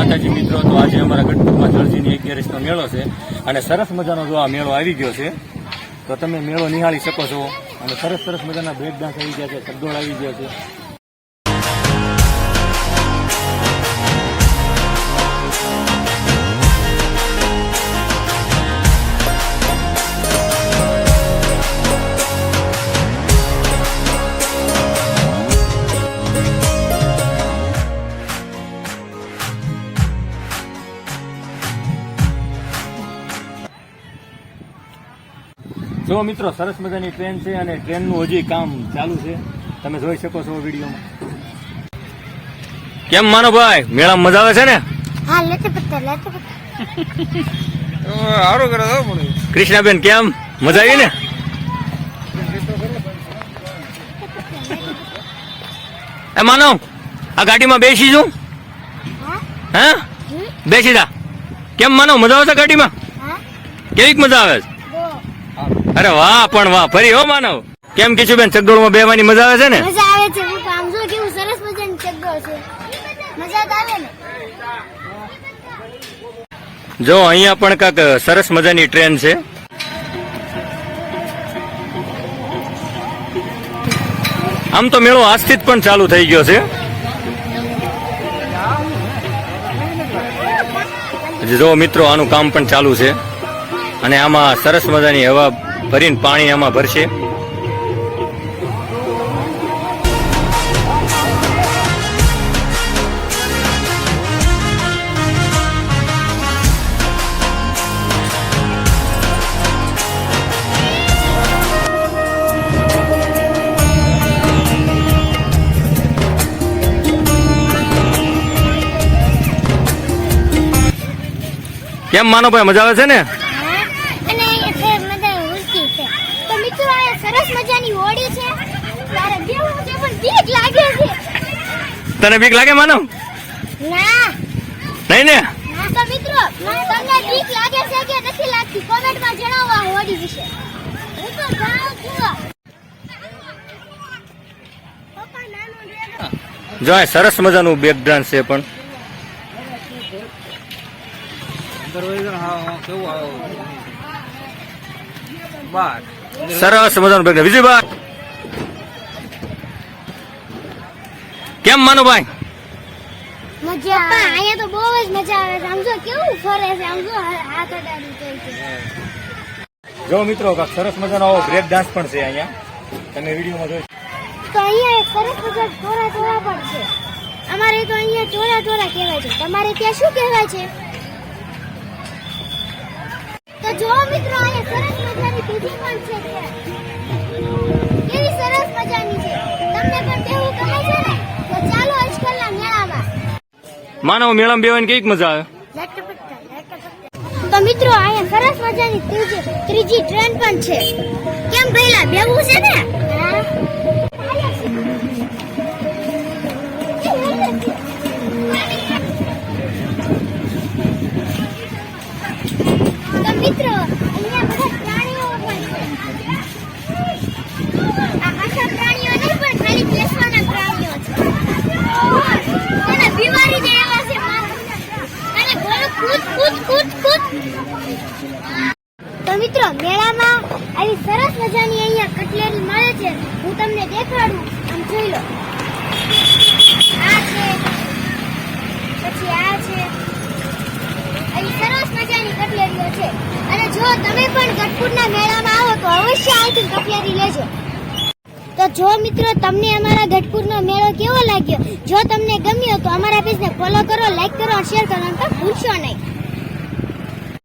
માતાજી મિત્રો, તો આજે અમારા ગઢપુરમાં જળજીની 11નો મેળો છે અને સરસ મજાનો જો આ મેળો આવી ગયો છે તો તમે મેળો નિહાળી શકો છો અને સરસ સરસ મજાના બ્રેક ડાન્સ આવી ગયા છે, ચકડોળ આવી ગયો છે. જો મિત્રો સરસ મજાની ટ્રેન છે અને ટ્રેનનું હજી કામ ચાલુ છે, તમે જોઈ શકો છો વિડીયોમાં. કેમ માનો ભાઈ, મેળામાં મજા આવે છે ને? હા, લેતે પત્તા સારું કરે તો. કૃષ્ણાબેન કેમ મજા આવી ને? એ માનો આ ગાડીમાં બેસી છું, હા બેસી જા. કેમ માનો મજા આવે છે ગાડીમાં? કેવી મજા આવે છે? અરે વાહ પણ વાહ, ફરી હો માનવ. કેમ કિશુબેન ચકડોળમાં બેવાની મજા આવે છે ને? મજા આવે છે. હું કામ જો કેવું સરસ મજાની ચકડોળ છે, મજા તો આવે ને. જો અહીંયા પણ કાંક સરસ મજાની ટ્રેન છે. આમ તો મેળો આજથી જ પણ ચાલુ થઈ ગયો છે. જો મિત્રો આનું કામ પણ ચાલુ છે અને આમાં સરસ મજાની હવા ભરીને પાણી આમાં ભરશે. કેમ માનો ભાઈ, મજા આવે છે ને? સરસ મજાની હોડી છે, તારે બેવું છે પણ બીક લાગે છે. તને બીક લાગે માનો? ના નહીં ને? ના તો મિત્રો, તમને બીક લાગે છે કે નથી લાગતી કોમેન્ટમાં જણાવો આ હોડી વિશે. હું તો જાઉં છું. પપ્પા નાનું રે. જો આ સરસ મજાનું બેક ડાન્સ છે પણ સરસ મજાનું બેક. વિજયભાઈ કેમ માનો ભાઈ? મજા અહીંયા તો બહુ જ મજા આવે છે. આમ જો કેવું ફરે છે, આમ જો હાથ અડાડી જાય છે. જો મિત્રો કાંક સરસ મજાનો આવો બ્રેક ડાન્સ પણ છે અહીંયા, તમે વિડીયોમાં જોઈ. તો અહીંયા એક સરસ મજા ચોરા ચોરા પણ છે. અમારે તો અહીંયા ચોરા ચોરા કહેવાય છે, તમારે ત્યાં શું કહેવાય છે? તો જો મિત્રો અહીંયા સરસ મજાની બીજી પણ છે. કેવી સરસ મજાની છે. તમને પણ કેવું ગમે છે ને? તો ચાલો આજકાલના મેળામાં. માનવ મેળામાં બેવાની કેવી મજા આવે? તો મિત્રો અહીંયા સરસ મજાની ત્રીજી ટ્રેન પણ છે. કેમ પહેલા બેવું છે ને? તો મિત્રો અહીંયા બધા પ્રાણીઓ પણ છે. આ આખા પ્રાણીઓ નહીં પણ ખાલી બેસવાના પ્રાણીઓ છે. અને બીમારી જે એવા છે અને બોલો કૂદ કૂદ કૂદ કૂદ. તો મિત્રો મેળામાં આવી સરસ મજાની અહીંયા કટલેરી મળે છે. હું તમને દેખાડું, આમ જોઈ લો. આ છે, પછી આ છે. આવી સરસ મજાની કટલેરીઓ છે. અને જો તમે પણ ગઢપુરના મેળામાં આવો તો અવશ્ય અહીંથી કટલેરી લેજો. તો જો મિત્રો તમને અમારા ગઢપુરનો મેળો કેવો લાગ્યો? જો તમને ગમ્યો તો અમારા પેજને ફોલો કરો, લાઈક કરો અને શેર કરવાનું પણ ભૂલશો નહીં.